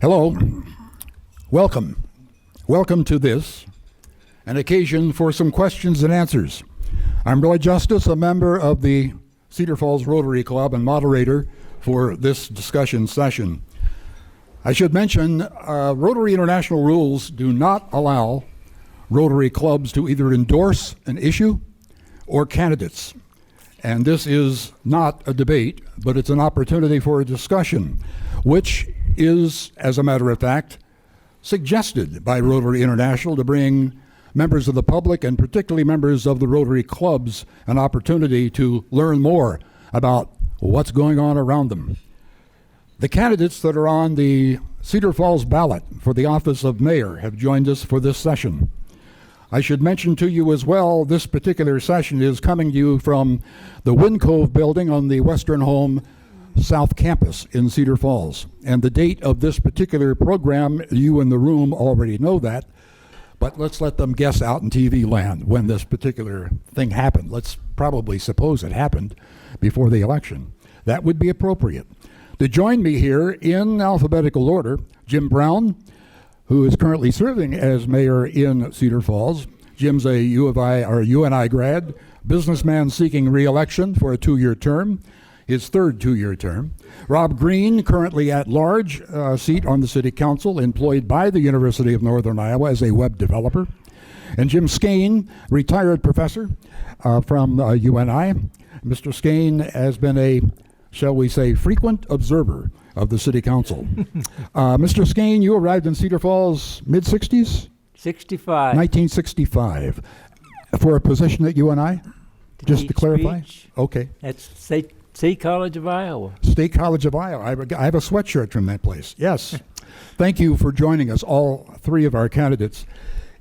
Hello, welcome. Welcome to this, an occasion for some questions and answers. I'm Roy Justis, a member of the Cedar Falls Rotary Club and moderator for this discussion session. I should mention, Rotary International rules do not allow Rotary clubs to either endorse an issue or candidates. And this is not a debate, but it's an opportunity for a discussion, which is, as a matter of fact, suggested by Rotary International to bring members of the public and particularly members of the Rotary clubs an opportunity to learn more about what's going on around them. The candidates that are on the Cedar Falls ballot for the office of mayor have joined us for this session. I should mention to you as well, this particular session is coming to you from the Wind Cove building on the Western Home South Campus in Cedar Falls. And the date of this particular program, you in the room already know that, but let's let them guess out in TV land when this particular thing happened. Let's probably suppose it happened before the election. That would be appropriate. To join me here in alphabetical order, Jim Brown, who is currently serving as mayor in Cedar Falls. Jim's a UNI grad, businessman seeking re-election for a 2-year term, his third 2-year term. Rob Green, currently at large, seat on the city council, employed by the University of Northern Iowa as a web developer. And Jim Skane, retired professor from UNI. Mr. Skane has been a, shall we say, frequent observer of the city council. Mr. Skane, you arrived in Cedar Falls mid-60s? 65. 1965. For a position at UNI? Just to clarify? Speech. Okay. That's State College of Iowa. State College of Iowa. I have a sweatshirt from that place. Yes. Thank you for joining us, all three of our candidates.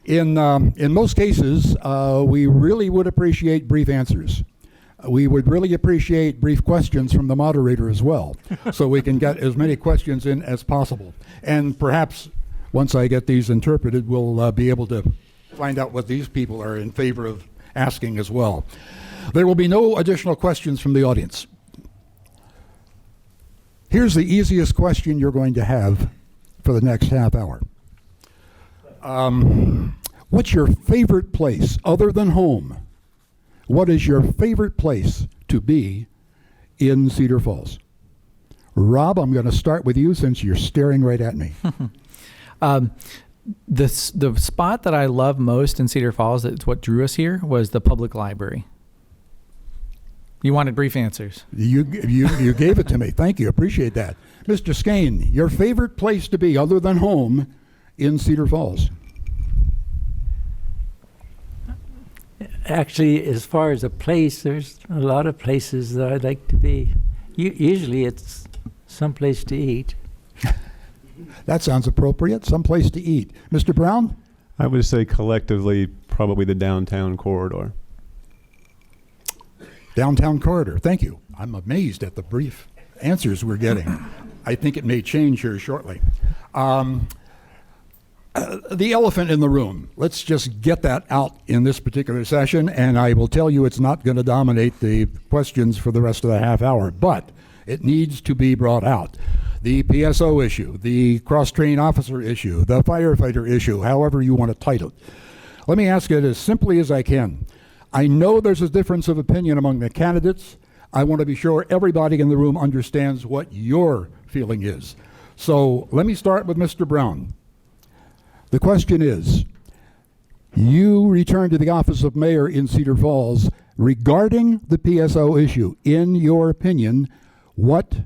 In most cases, we really would appreciate brief answers. We would really appreciate brief questions from the moderator as well, so we can get as many questions in as possible. And perhaps once I get these interpreted, we'll be able to find out what these people are in favor of asking as well. There will be no additional questions from the audience. Here's the easiest question you're going to have for the next half hour. What's your favorite place other than home? What is your favorite place to be in Cedar Falls? Rob, I'm going to start with you since you're staring right at me. The spot that I love most in Cedar Falls, that's what drew us here, was the public library. You wanted brief answers. You gave it to me. Thank you. Appreciate that. Mr. Skane, your favorite place to be other than home in Cedar Falls? Actually, as far as a place, there's a lot of places that I'd like to be. Usually it's someplace to eat. That sounds appropriate. Someplace to eat. Mr. Brown? I would say collectively probably the downtown corridor. Downtown corridor. Thank you. I'm amazed at the brief answers we're getting. I think it may change here shortly. The elephant in the room. Let's just get that out in this particular session, and I will tell you it's not going to dominate the questions for the rest of the half hour, but it needs to be brought out. The PSO issue, the cross-train officer issue, the firefighter issue, however you want to title it. Let me ask it as simply as I can. I know there's a difference of opinion among the candidates. I want to be sure everybody in the room understands what your feeling is. So let me start with Mr. Brown. The question is, you return to the office of mayor in Cedar Falls regarding the PSO issue. In your opinion, what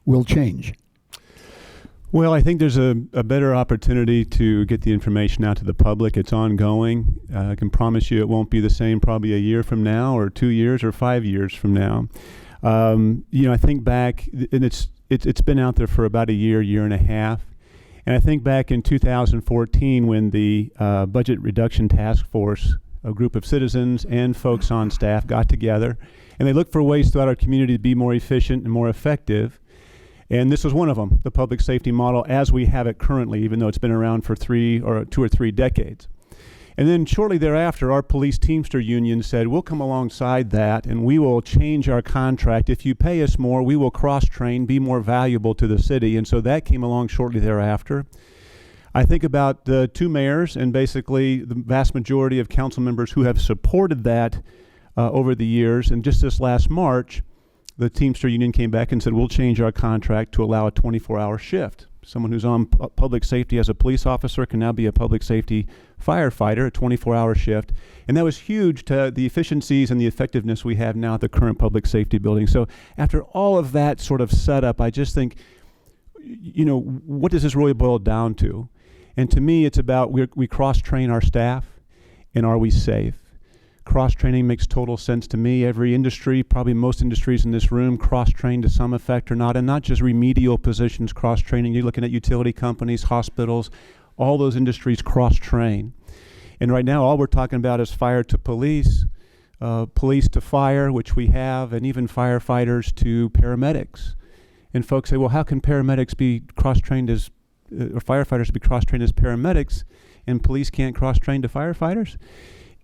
will change? Well, I think there's a better opportunity to get the information out to the public. It's ongoing. I can promise you it won't be the same probably a year from now or 2 years or 5 years from now. I think back, and it's been out there for about a year and a half. And I think back in 2014 when the Budget Reduction Task Force, a group of citizens and folks on staff got together, and they looked for ways throughout our community to be more efficient and more effective. And this was one of them, the public safety model as we have it currently, even though it's been around for 2 or 3 decades. And then shortly thereafter, our police Teamster union said, we'll come alongside that and we will change our contract. If you pay us more, we will cross-train, be more valuable to the city. And so that came along shortly thereafter. I think about the two mayors and basically the vast majority of council members who have supported that over the years. And just this last March, the Teamster union came back and said, we'll change our contract to allow a 24-hour shift. Someone who's on public safety as a police officer can now be a public safety firefighter, a 24-hour shift. And that was huge to the efficiencies and the effectiveness we have now at the current public safety building. So after all of that sort of setup, I just think, you know, what does this really boil down to? And to me, it's about we cross-train our staff, and are we safe? Cross-training makes total sense to me. Every industry, probably most industries in this room, cross-train to some effect or not, and not just remedial positions cross-training. You're looking at utility companies, hospitals, all those industries cross-train. And right now, all we're talking about is fire to police, police to fire, which we have, and even firefighters to paramedics. And folks say, well, how can paramedics be cross-trained as, or firefighters be cross-trained as paramedics, and police can't cross-train to firefighters?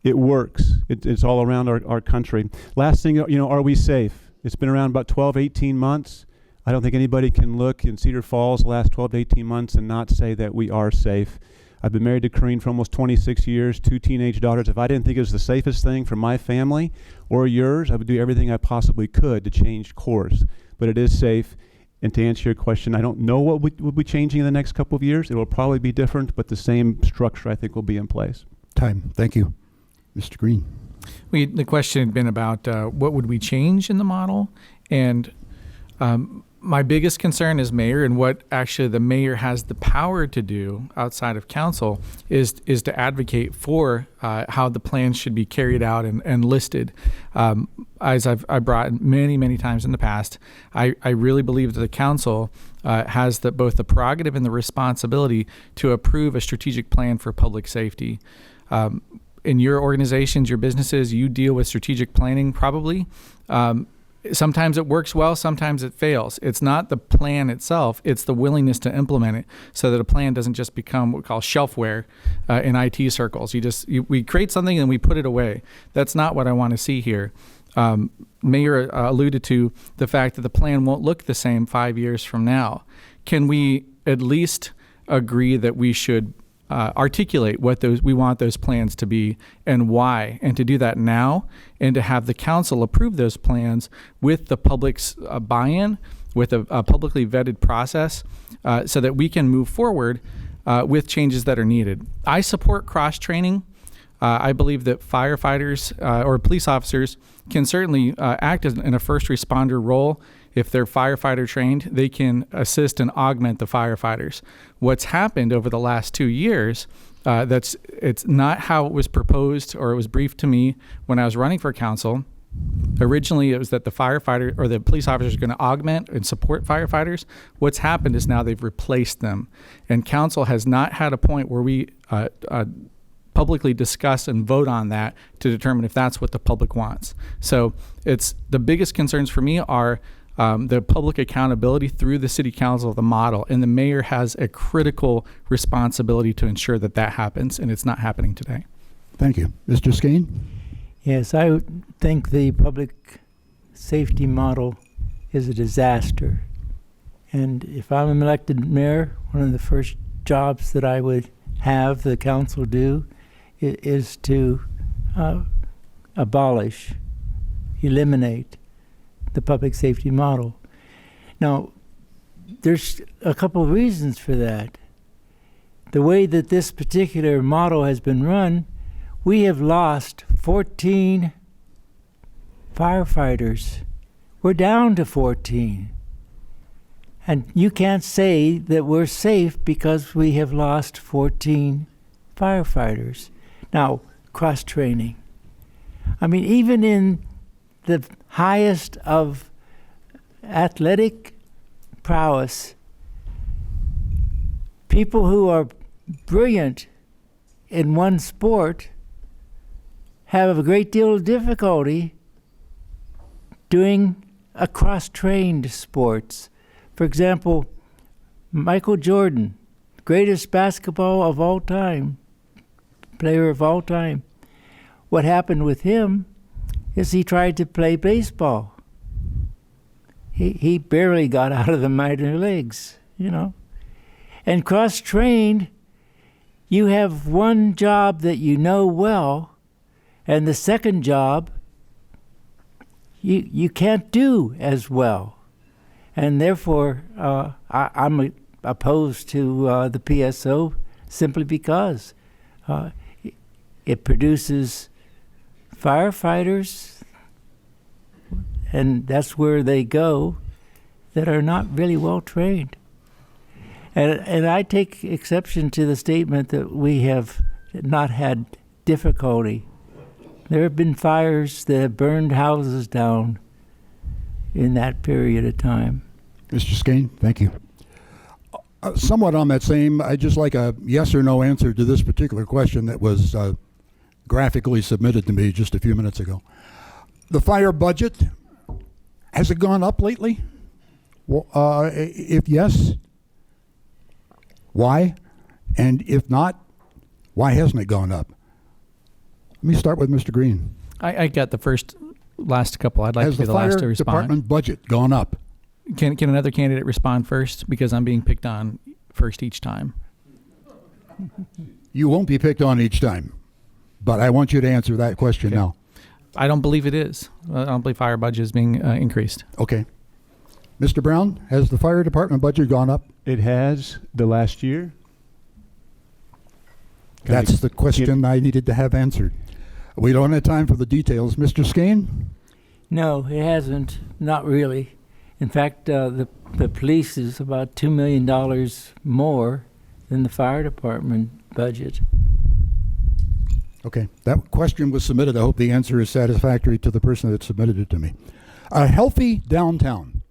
It works. It's all around our country. Last thing, you know, are we safe? It's been around about 12, 18 months. I don't think anybody can look in Cedar Falls the last 12 to 18 months and not say that we are safe. I've been married to Corrine for almost 26 years, 2 teenage daughters. If I didn't think it was the safest thing for my family or yours, I would do everything I possibly could to change course. But it is safe. And to answer your question, I don't know what will be changing in the next couple of years. It will probably be different, but the same structure I think will be in place. Time. Thank you. Mr. Green. The question had been about what would we change in the model, and my biggest concern as mayor, and what actually the mayor has the power to do outside of council, is to advocate for how the plans should be carried out and listed. As I brought many times in the past, I really believe that the council has both the prerogative and the responsibility to approve a strategic plan for public safety. In your organizations, your businesses, you deal with strategic planning probably. Sometimes it works well, sometimes it fails. It's not the plan itself, it's the willingness to implement it so that a plan doesn't just become what we call shelfware in IT circles. We create something and we put it away. That's not what I want to see here. Mayor alluded to the fact that the plan won't look the same 5 years from now. Can we at least agree that we should articulate what we want those plans to be and why, and to do that now, and to have the council approve those plans with the public's buy-in, with a publicly vetted process, so that we can move forward with changes that are needed. I support cross-training. I believe that firefighters or police officers can certainly act in a first responder role. If they're firefighter trained, they can assist and augment the firefighters. What's happened over the last 2 years, it's not how it was proposed or it was briefed to me when I was running for council. Originally, it was that the firefighter or the police officers are going to augment and support firefighters. What's happened is now they've replaced them. And council has not had a point where we publicly discuss and vote on that to determine if that's what the public wants. So it's the biggest concerns for me are the public accountability through the city council of the model, and the mayor has a critical responsibility to ensure that that happens, and it's not happening today. Thank you. Mr. Skane? Yes, I think the public safety model is a disaster. And if I'm elected mayor, one of the first jobs that I would have the council do is to eliminate the public safety model. Now, there's a couple of reasons for that. The way that this particular model has been run, we have lost 14 firefighters. We're down to 14. And you can't say that we're safe because we have lost 14 firefighters. Now, cross-training. I mean, even in the highest of athletic prowess, people who are brilliant in one sport have a great deal of difficulty doing a cross-trained sports. For example, Michael Jordan, greatest basketball of all time, player of all time. What happened with him is he tried to play baseball. He barely got out of the minor leagues, you know. And cross-trained, you have one job that you know well, and the second job you can't do as well. And therefore, I'm opposed to the PSO simply because it produces firefighters, and that's where they go, that are not really well trained. And I take exception to the statement that we have not had difficulty. There have been fires that have burned houses down in that period of time. Mr. Skane, thank you. Somewhat on that same, I'd just like a yes or no answer to this particular question that was graphically submitted to me just a few minutes ago. The fire budget, has it gone up lately? Well, if yes, why? And if not, why hasn't it gone up? Let me start with Mr. Green. I got the last couple. I'd like to be the last to Has the fire respond. department budget gone up? Can another candidate respond first? Because I'm being picked on first each time. You won't be picked on each time, but I want you to answer that question now. I don't believe it is. I don't believe fire budget is being increased. Okay. Mr. Brown, has the fire department budget gone up? It has the last year. That's the question I needed to have answered. We don't have time for the details. Mr. Skane? No, it hasn't. Not really. In fact, the police is about $2 million more than the fire department budget. Okay. That question was submitted. I hope the answer is satisfactory to the person that submitted it to me. A healthy downtown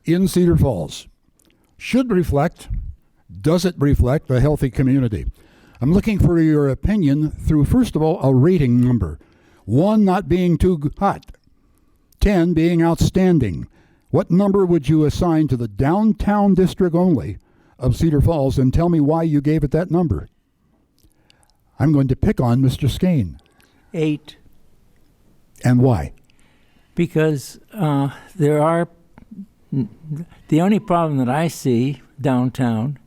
in Cedar Falls does it reflect a healthy community? I'm looking for your opinion through, first of all, a rating number. 1 not being too hot, 10 being outstanding. What number would you assign to the downtown district only of Cedar Falls, and tell me why you gave it that number? I'm going to pick on Mr. Skane. 8. And why? Because there are, the only problem that I see downtown,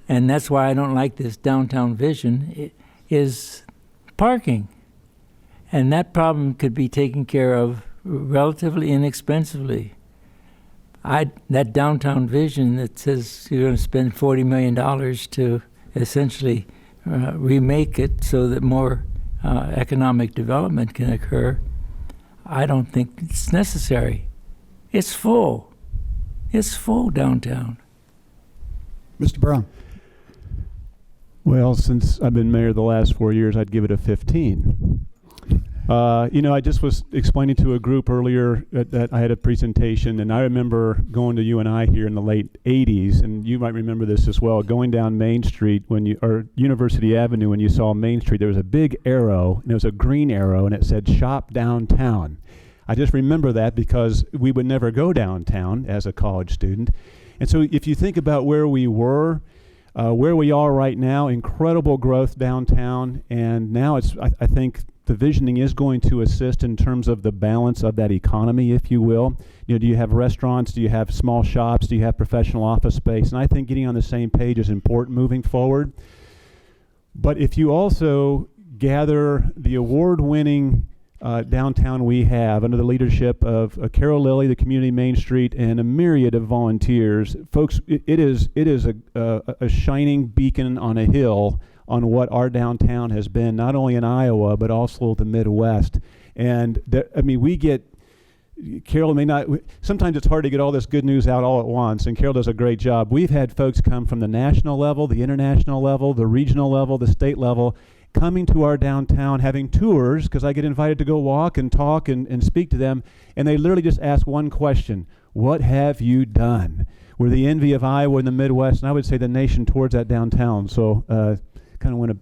and that's why I don't like this downtown vision, is parking. And that problem could be taken care of relatively inexpensively. That downtown vision that says you're going to spend $40 million to essentially remake it so that more economic development can occur, I don't think it's necessary. It's full. It's full downtown. Mr. Brown? Well, since I've been mayor the last 4 years, I'd give it a 15. I just was explaining to a group earlier that I had a presentation, and I remember going to UNI here in the late 80s, and you might remember this as well, going down Main Street or University Avenue, when you saw Main Street, there was a big arrow, and it was a green arrow, and it said shop downtown. I just remember that because we would never go downtown as a college student. And so if you think about where we were, where we are right now, incredible growth downtown, and now I think the visioning is going to assist in terms of the balance of that economy, if you will. Do you have restaurants? Do you have small shops? Do you have professional office space? And I think getting on the same page is important moving forward. But if you also gather the award-winning downtown we have under the leadership of Carol Lilly, the Community Main Street, and a myriad of volunteers, folks, it is a shining beacon on a hill on what our downtown has been, not only in Iowa, but also the Midwest. And we get, Carol may not, sometimes it's hard to get all this good news out all at once, and Carol does a great job. We've had folks come from the national level, the international level, the regional level, the state level, coming to our downtown, having tours, because I get invited to go walk and talk and speak to them, and they literally just ask one question: what have you done? We're the envy of Iowa and the Midwest, and I would say the nation towards that downtown. So kind of went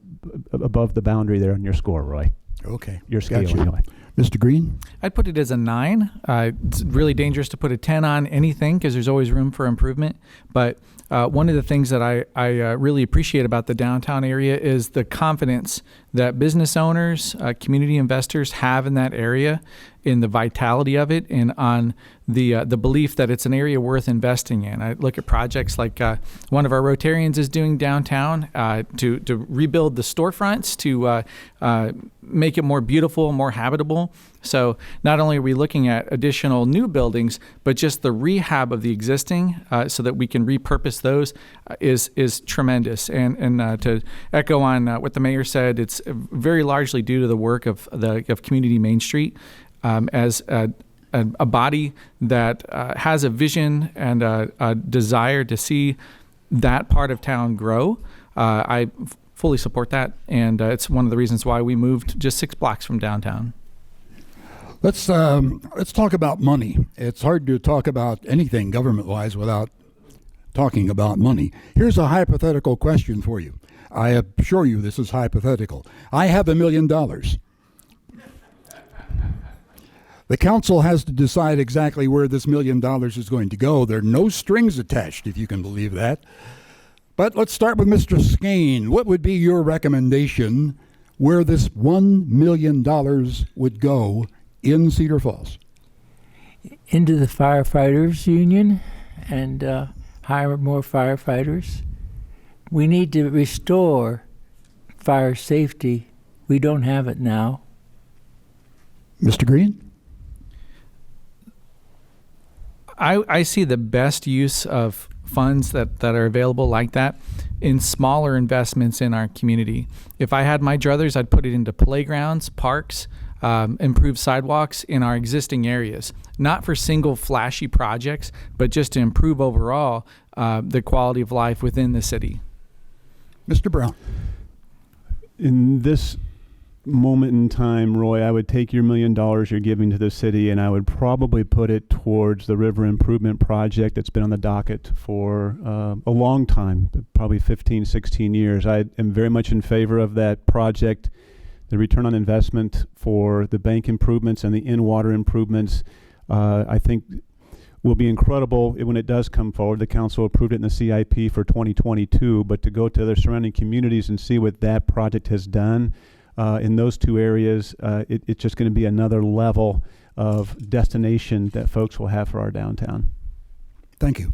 above the boundary there on your score, Roy. Okay. Your scale, Gotcha. anyway. Mr. Green? I'd put it as a 9. It's really dangerous to put a 10 on anything because there's always room for improvement. But one of the things that I really appreciate about the downtown area is the confidence that business owners, community investors have in that area, in the vitality of it, and on the belief that it's an area worth investing in. I look at projects like one of our Rotarians is doing downtown to rebuild the storefronts, to make it more beautiful, more habitable. So not only are we looking at additional new buildings, but just the rehab of the existing so that we can repurpose those is tremendous. And to echo on what the mayor said, it's very largely due to the work of Community Main Street as a body that has a vision and a desire to see that part of town grow. I fully support that, and it's one of the reasons why we moved just 6 blocks from downtown. Let's talk about money. It's hard to talk about anything government-wise without talking about money. Here's a hypothetical question for you. I assure you this is hypothetical. I have $1 million. The council has to decide exactly where this $1 million is going to go. There are no strings attached, if you can believe that. But let's start with Mr. Skane. What would be your recommendation where this $1 million would go in Cedar Falls? Into the firefighters union and hire more firefighters. We need to restore fire safety. We don't have it now. Mr. Green? I see the best use of funds that are available like that in smaller investments in our community. If I had my druthers, I'd put it into playgrounds, parks, improve sidewalks in our existing areas. Not for single flashy projects, but just to improve overall the quality of life within the city. Mr. Brown? In this moment in time, Roy, I would take your $1 million you're giving to the city and I would probably put it towards the river improvement project that's been on the docket for a long time, probably 15, 16 years. I am very much in favor of that project. The return on investment for the bank improvements and the in-water improvements, I think will be incredible when it does come forward. The council approved it in the CIP for 2022, but to go to other surrounding communities and see what that project has done in those two areas, it's just going to be another level of destination that folks will have for our downtown. Thank you.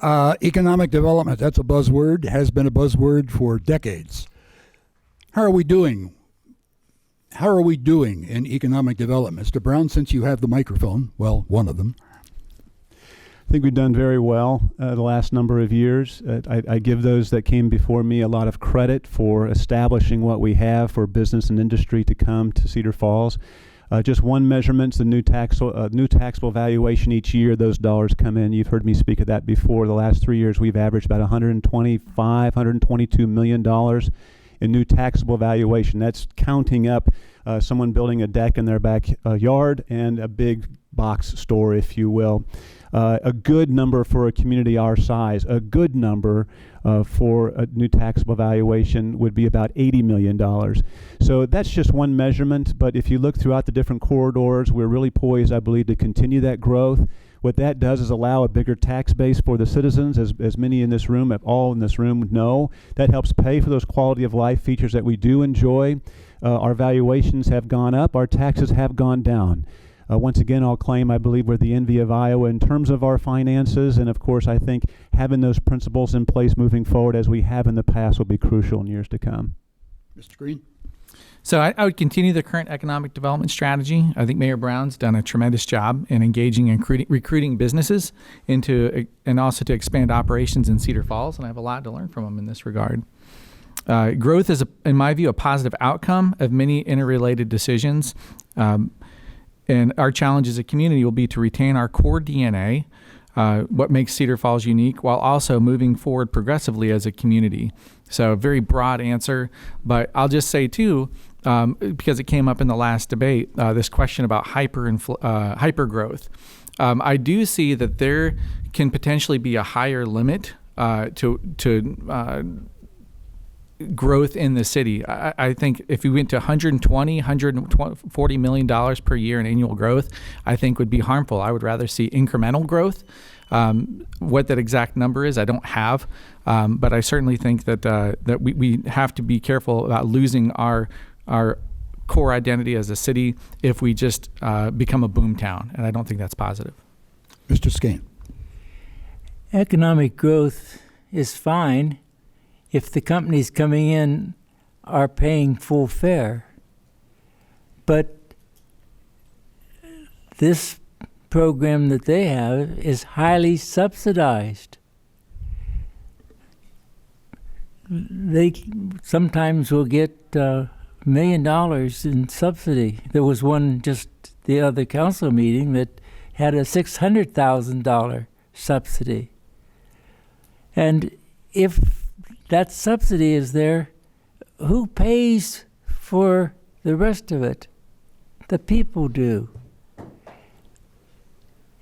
Economic development, that's a buzzword, has been a buzzword for decades. How are we doing? How are we doing in economic development? Mr. Brown, since you have the microphone, well, one of them. I think we've done very well the last number of years. I give those that came before me a lot of credit for establishing what we have for business and industry to come to Cedar Falls. Just one measurement's the new taxable valuation each year. Those dollars come in. You've heard me speak of that before. The last 3 years, we've averaged about $122 million in new taxable valuation. That's counting up someone building a deck in their backyard and a big box store, if you will. A good number for a community our size, a good number for a new taxable valuation would be about $80 million. So that's just one measurement, but if you look throughout the different corridors, we're really poised, I believe, to continue that growth. What that does is allow a bigger tax base for the citizens, as many in this room, all in this room know. That helps pay for those quality of life features that we do enjoy. Our valuations have gone up, our taxes have gone down. Once again, I'll claim I believe we're the envy of Iowa in terms of our finances, and of course I think having those principles in place moving forward as we have in the past will be crucial in years to come. Mr. Green? So I would continue the current economic development strategy. I think Mayor Brown's done a tremendous job in engaging and recruiting businesses into, and also to expand operations in Cedar Falls, and I have a lot to learn from him in this regard. Growth is, in my view, a positive outcome of many interrelated decisions. And our challenge as a community will be to retain our core DNA, what makes Cedar Falls unique, while also moving forward progressively as a community. So a very broad answer, but I'll just say too, because it came up in the last debate, this question about hyper growth. I do see that there can potentially be a higher limit to growth in the city. I think if we went to $140 million per year in annual growth, I think would be harmful. I would rather see incremental growth. What that exact number is, I don't have, but I certainly think that we have to be careful about losing our core identity as a city if we just become a boom town, and I don't think that's positive. Mr. Skane. Economic growth is fine if the companies coming in are paying full fare. But this program that they have is highly subsidized. They sometimes will get $1 million in subsidy. There was one just the other council meeting that had a $600,000 subsidy. And if that subsidy is there, who pays for the rest of it? The people do.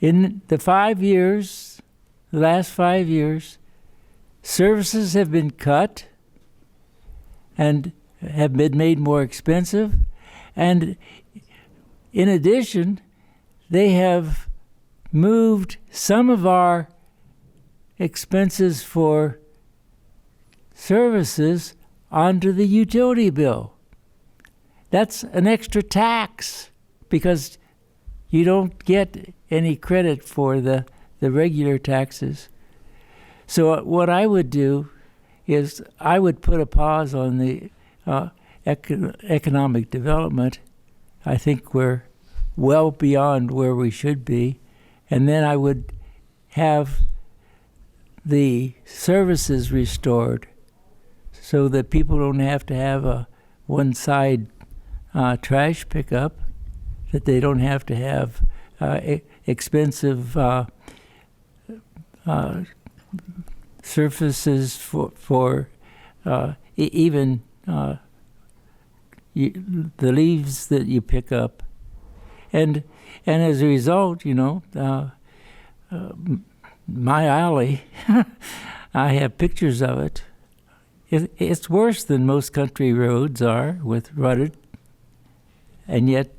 In the last 5 years, services have been cut and have been made more expensive. And in addition, they have moved some of our expenses for services onto the utility bill. That's an extra tax because you don't get any credit for the regular taxes. So what I would do is I would put a pause on the economic development. I think we're well beyond where we should be. And then I would have the services restored so that people don't have to have a one-side trash pickup, that they don't have to have expensive surfaces for even the leaves that you pick up. And as a result, my alley, I have pictures of it. It's worse than most country roads are with rutted, and yet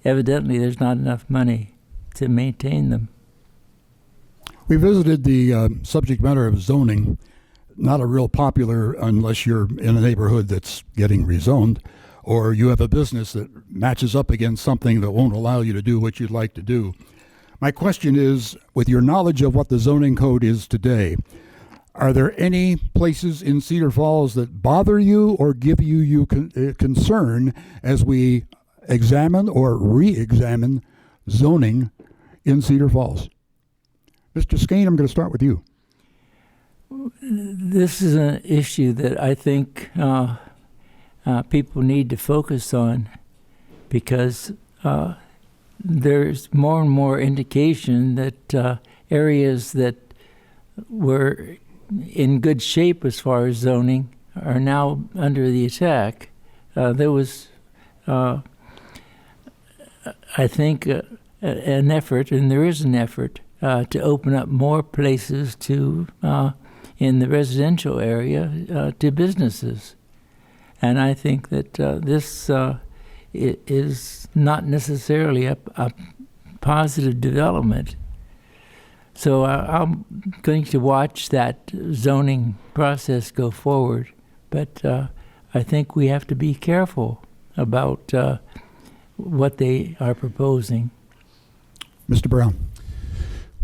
evidently there's not enough money to maintain them. We visited the subject matter of zoning, not a real popular unless you're in a neighborhood that's getting rezoned, or you have a business that matches up against something that won't allow you to do what you'd like to do. My question is, with your knowledge of what the zoning code is today, are there any places in Cedar Falls that bother you or give you concern as we examine or re-examine zoning in Cedar Falls? Mr. Skane, I'm going to start with you. This is an issue that I think people need to focus on because there's more and more indication that areas that were in good shape as far as zoning are now under the attack. There was, I think, an effort, and there is an effort, to open up more places to in the residential area to businesses. And I think that this is not necessarily a positive development. So I'm going to watch that zoning process go forward. But I think we have to be careful about what they are proposing. Mr. Brown.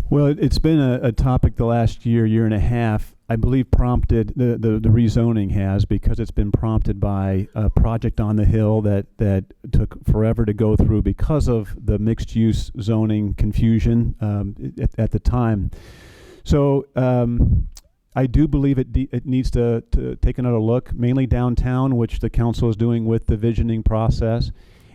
Well, it's been a topic the last year and a half, I believe prompted, the rezoning has, because it's been prompted by a project on the Hill that took forever to go through because of the mixed-use zoning confusion at the time. So I do believe it needs to take another look, mainly downtown, which the council is doing with the visioning process,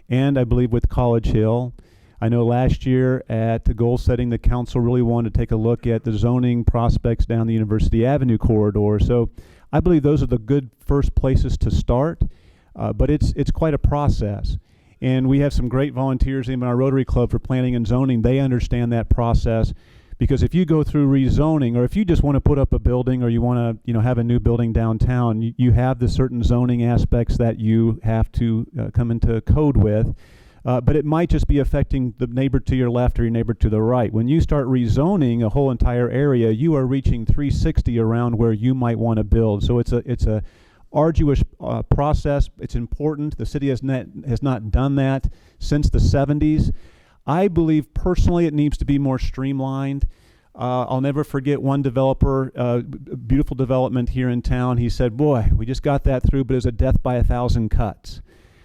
and I believe with College Hill. I know last year at the goal setting, the council really wanted to take a look at the zoning prospects down the University Avenue corridor. So I believe those are the good first places to start, but it's quite a process. And we have some great volunteers in our Rotary Club for planning and zoning. They understand that process Because if you go through rezoning, or if you just want to put up a building, or you want to, have a new building downtown, you have the certain zoning aspects that you have to come into code with. But it might just be affecting the neighbor to your left or your neighbor to the right. When you start rezoning a whole entire area, you are reaching 360 around where you might want to build. So it's a arduous process. It's important. The city has not done that since the 70s. I believe personally it needs to be more streamlined. I'll never forget one developer, beautiful development here in town. He said, "Boy, we just got that through, but it was a death by 1,000 cuts."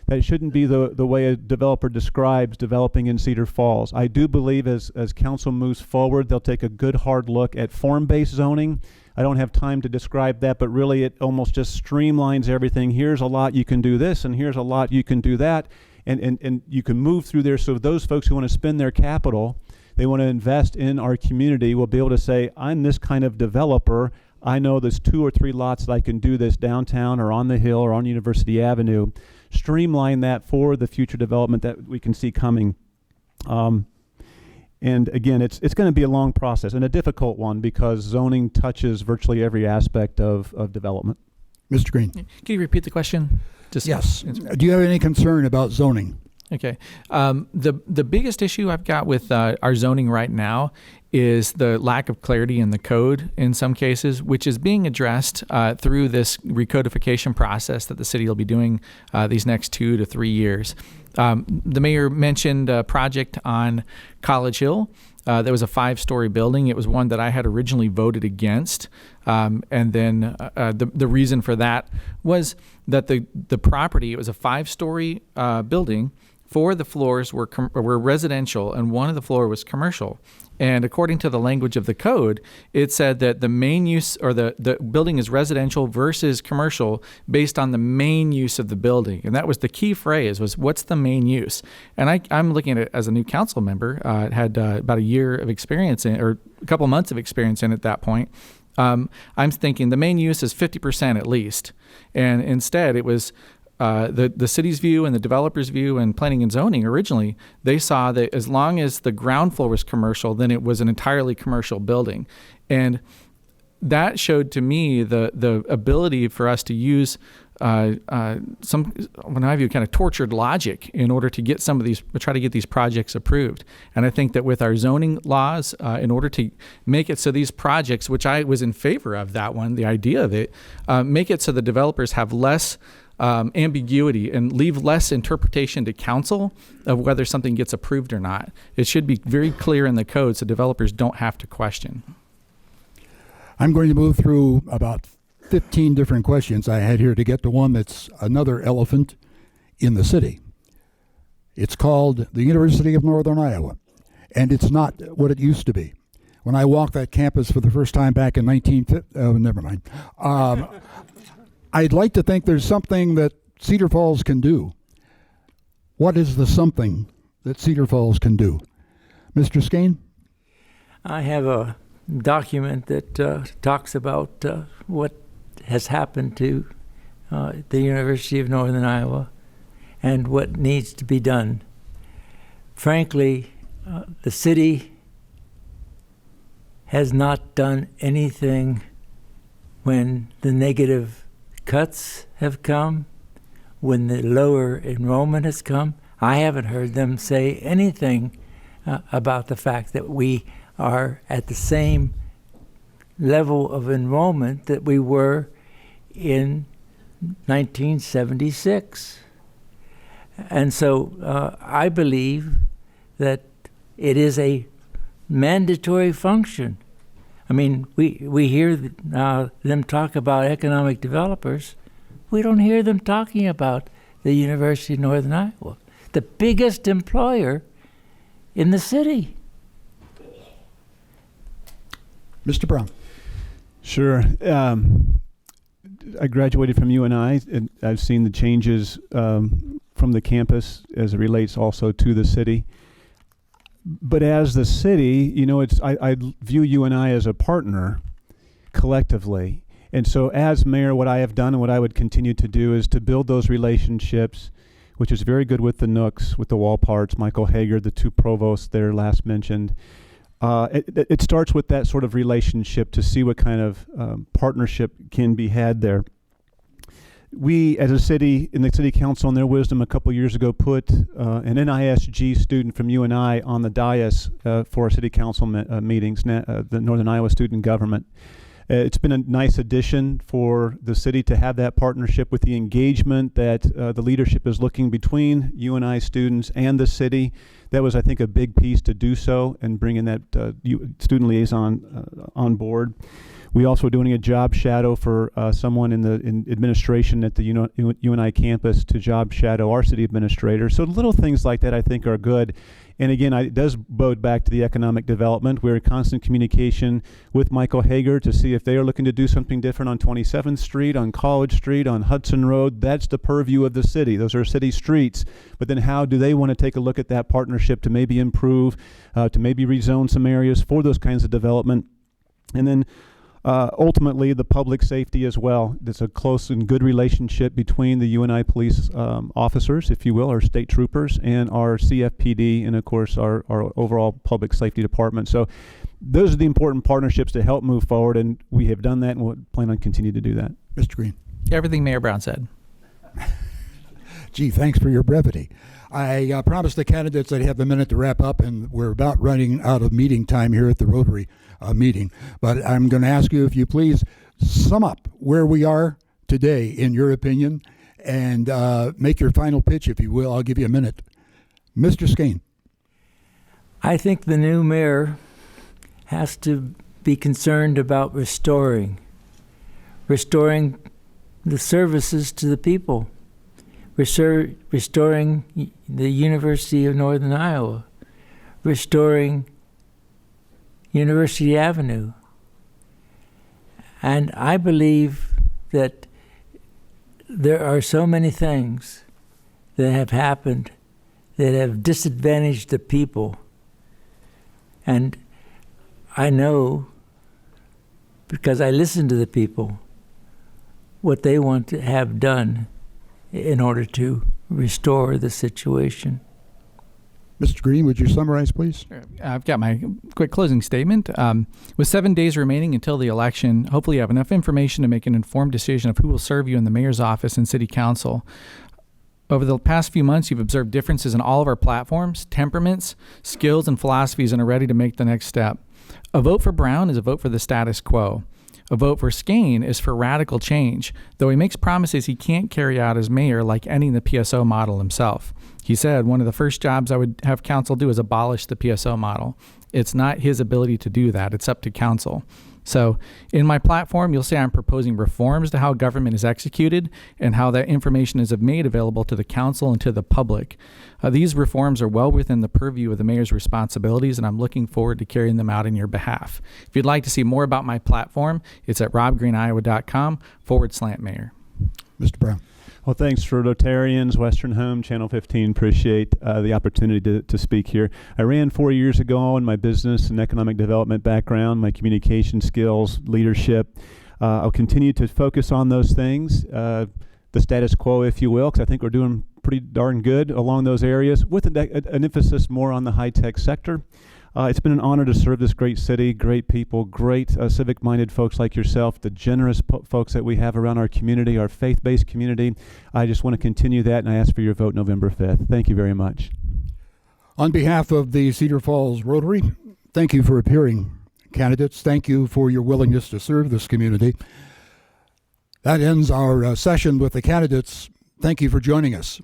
That shouldn't be the way a developer describes developing in Cedar Falls. I do believe as council moves forward, they'll take a good hard look at form-based zoning. I don't have time to describe that, but really it almost just streamlines everything. Here's a lot you can do this, and here's a lot you can do that, and you can move through there. So those folks who want to spend their capital, they want to invest in our community, will be able to say, I'm this kind of developer. I know there's 2 or 3 lots that I can do this downtown or on the hill or on University Avenue. Streamline that for the future development that we can see coming. And again, it's going to be a long process and a difficult one because zoning touches virtually every aspect of development. Mr. Green. Can you repeat the question? Yes. Do you have any concern about zoning? Okay. The biggest issue I've got with our zoning right now is the lack of clarity in the code in some cases, which is being addressed through this recodification process that the city will be doing these next 2 to 3 years. The mayor mentioned a project on College Hill. There was a 5-story building. It was one that I had originally voted against. And then the reason for that was that the property, it was a 5-story building. 4 of the floors were residential and 1 of the floor was commercial. And according to the language of the code, it said that the main use or the building is residential versus commercial based on the main use of the building. And that was the key phrase, was what's the main use? And I'm looking at it as a new council member. Had about a year of experience or a couple months of experience in at that point. I'm thinking the main use is 50% at least. And instead it was the city's view and the developer's view and planning and zoning originally, they saw that as long as the ground floor was commercial, then it was an entirely commercial building. And that showed to me the ability for us to use some, when I view, kind of tortured logic in order to get try to get these projects approved. And I think that with our zoning laws, in order to make it so these projects, which I was in favor of that one, the idea of it, make it so the developers have less ambiguity and leave less interpretation to council of whether something gets approved or not. It should be very clear in the code so developers don't have to question. I'm going to move through about 15 different questions I had here to get to one that's another elephant in the city. It's called the University of Northern Iowa, and it's not what it used to be. When I walked that campus for the first time back in never mind. I'd like to think there's something that Cedar Falls can do. What is the something that Cedar Falls can do? Mr. Skane? I have a document that talks about what has happened to the University of Northern Iowa and what needs to be done. Frankly, the city has not done anything when the negative cuts have come, when the lower enrollment has come. I haven't heard them say anything about the fact that we are at the same level of enrollment that we were in 1976. And so I believe that it is a mandatory function. I mean, we hear them talk about economic developers. We don't hear them talking about the University of Northern Iowa, the biggest employer in the city. Mr. Brown. Sure. I graduated from UNI, and I've seen the changes from the campus as it relates also to the city. But as the city, I view UNI as a partner collectively. And so as mayor, what I have done and what I would continue to do is to build those relationships, which is very good with the Nooks, with the Walparts, Michael Hager, the 2 provosts there last mentioned. It starts with that sort of relationship to see what kind of partnership can be had there. We, as a city, in the city council, in their wisdom, a couple years ago, put an NISG student from UNI on the dais for our city council meetings, the Northern Iowa Student Government. It's been a nice addition for the city to have that partnership with the engagement that the leadership is looking between UNI students and the city. That was, I think, a big piece to do so and bringing that student liaison on board. We also are doing a job shadow for someone in administration at the UNI campus to job shadow our city administrator. So little things like that I think are good. And again, it does bode back to the economic development. We're in constant communication with Michael Hager to see if they are looking to do something different on 27th Street, on College Street, on Hudson Road. That's the purview of the city. Those are city streets. But then how do they want to take a look at that partnership to maybe improve, to maybe rezone some areas for those kinds of development? And then ultimately, the public safety as well. There's a close and good relationship between the UNI police officers, if you will, our state troopers, and our CFPD, and of course our overall public safety department. So those are the important partnerships to help move forward, and we have done that, and we'll plan on continuing to do that. Mr. Green. Everything Mayor Brown said. Gee, thanks for your brevity. I promised the candidates I'd have a minute to wrap up, and we're about running out of meeting time here at the Rotary meeting. But I'm going to ask you, if you please, sum up where we are today, in your opinion, and make your final pitch, if you will. I'll give you a minute. Mr. Skane. I think the new mayor has to be concerned about restoring the services to the people. Restoring the University of Northern Iowa, restoring University Avenue. And I believe that there are so many things that have happened that have disadvantaged the people. And I know, because I listen to the people, what they want to have done in order to restore the situation. Mr. Green, would you summarize, please? Sure. I've got my quick closing statement. With 7 days remaining until the election, hopefully you have enough information to make an informed decision of who will serve you in the mayor's office and city council. Over the past few months, you've observed differences in all of our platforms, temperaments, skills, and philosophies, and are ready to make the next step. A vote for Brown is a vote for the status quo. A vote for Skane is for radical change, though he makes promises he can't carry out as mayor, like ending the PSO model himself. He said, one of the first jobs I would have council do is abolish the PSO model. It's not his ability to do that. It's up to council. So in my platform, you'll see I'm proposing reforms to how government is executed and how that information is made available to the council and to the public. These reforms are well within the purview of the mayor's responsibilities, and I'm looking forward to carrying them out in your behalf. If you'd like to see more about my platform, it's at robgreeniowa.com/mayor. Mr. Brown. Well, thanks for Rotarians, Western Home, Channel 15. Appreciate the opportunity to speak here. I ran 4 years ago in my business and economic development background, my communication skills, leadership. I'll continue to focus on those things, the status quo, if you will, because I think we're doing pretty darn good along those areas, with an emphasis more on the high-tech sector. It's been an honor to serve this great city, great people, great civic-minded folks like yourself, the generous folks that we have around our community, our faith-based community. I just want to continue that, and I ask for your vote November 5th. Thank you very much. On behalf of the Cedar Falls Rotary, thank you for appearing, candidates. Thank you for your willingness to serve this community. That ends our session with the candidates. Thank you for joining us.